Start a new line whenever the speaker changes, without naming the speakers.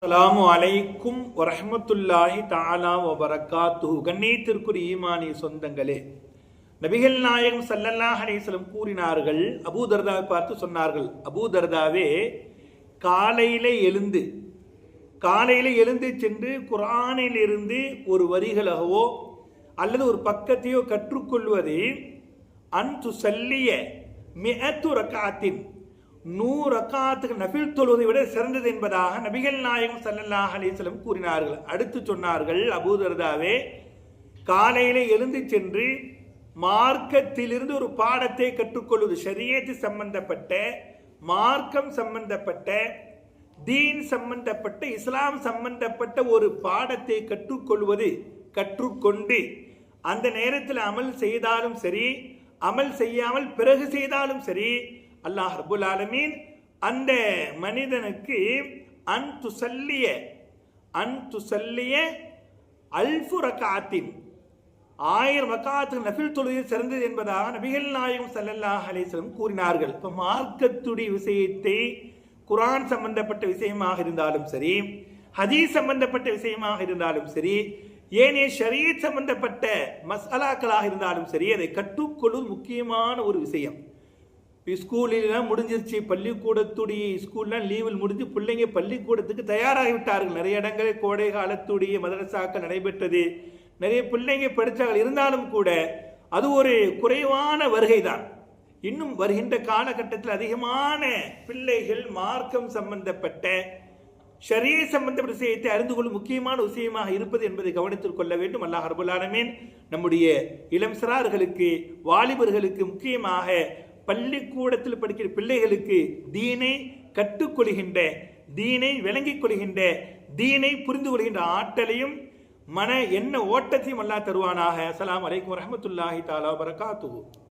அஸ்ஸலாமு அலைக்கும் வரஹ்மத்துல்லாஹி தஆலா வபரகாத்துஹு. கண்ணியத்திற்குரிய ஈமானிய சொந்தங்களே, நபிகள் நாயகம் ஸல்லல்லாஹு அலைஹி வஸல்லம் கூறினார்கள், அபூ தர்தாவை பார்த்து சொன்னார்கள், அபூ தர்தாவே, காலையிலே எழுந்து சென்று குர்ஆனிலிருந்து ஒரு வரிகளவோ அல்லது ஒரு பக்கத்தையோ கற்றுக்கொள்வது அன்து சல்லிய மிஅத்து ரக்அத்தின் 100 ரக்காத்துக்கு நஃபில் தொழுவதை விட சிறந்தது என்பதாக நபிகள் நாயகம் ஸல்லல்லாஹு அலைஹி வஸல்லம் கூறினார்கள். அடுத்து சொன்னார்கள், அபூ தர்தாவே, காலையிலே எழுந்து சென்று மார்க்கத்திலிருந்து ஒரு பாடத்தை கற்றுக்கொள்வது, ஷரியத் சம்பந்தப்பட்ட, மார்க்கம் சம்பந்தப்பட்ட, தீன் சம்பந்தப்பட்ட, இஸ்லாம் சம்பந்தப்பட்ட ஒரு பாடத்தை கற்றுக்கொண்டு அந்த நேரத்தில் அமல் செய்தாலும் சரி, அமல் செய்யாமல் பிறகு செய்தாலும் சரி, அல்லாஹ் ரப்புல் ஆலமீன் அந்த மனிதனுக்கு அன்து சல்லிய அல்ஃபு ரக்அத்தின் 1000 ரக்காத்துக்கு நஃபில் தொழுகை சிறந்தது என்பதாக நபிகள் நாயகம் ஸல்லல்லாஹு அலைஹி வஸல்லம் கூறினார்கள். இப்போ மார்க்கத்துடைய விஷயத்தை, குர்ஆன் சம்பந்தப்பட்ட விஷயமாக இருந்தாலும் சரி, ஹதீஸ் சம்பந்தப்பட்ட விஷயமாக இருந்தாலும் சரி, ஏனைய ஷரீஅத் சம்பந்தப்பட்ட மஸ்அலாக்களாக இருந்தாலும் சரி, அதை கற்றுக்கொள்வது முக்கியமான ஒரு விஷயம். ஸ்கூலிலாம் முடிஞ்சிருச்சு, பள்ளிக்கூடத்துடைய ஸ்கூல்லாம் லீவில் முடிஞ்சு பிள்ளைங்க பள்ளிக்கூடத்துக்கு தயாராகிவிட்டார்கள். நிறைய இடங்களில் கோடை காலத்துடைய மதரசாக்கள் நடைபெற்றது, நிறைய பிள்ளைங்க படித்தார்கள். இருந்தாலும் கூட அது ஒரு குறைவான வருகை தான். இன்னும் வருகின்ற காலகட்டத்தில் அதிகமான பிள்ளைகள் மார்க்கம் சம்பந்தப்பட்ட, ஷரீஅத் சம்பந்தப்பட்ட விஷயத்தை அறிந்து கொள்ளும் முக்கியமான விஷயமாக இருப்பது என்பதை கவனத்தில் கொள்ள வேண்டும். அல்லாஹ் ரப்பல் ஆலமீன் நம்முடைய இளம் சிறார்களுக்கு, வாலிபர்களுக்கு, முக்கியமாக பள்ளிக்கூடத்தில் படிக்கிற பிள்ளைகளுக்கு தீனை கற்றுக்கொள்கின்ற, தீனை விளங்கிக் கொள்கின்ற, தீனை புரிந்து கொள்கின்ற ஆற்றலையும் மன எண்ண ஓட்டத்தையும் அல்லாஹ் தருவானாக. அஸ்ஸலாமு அலைக்கும் வரஹ்மத்துல்லாஹி தஆலா வபரகாத்துஹு.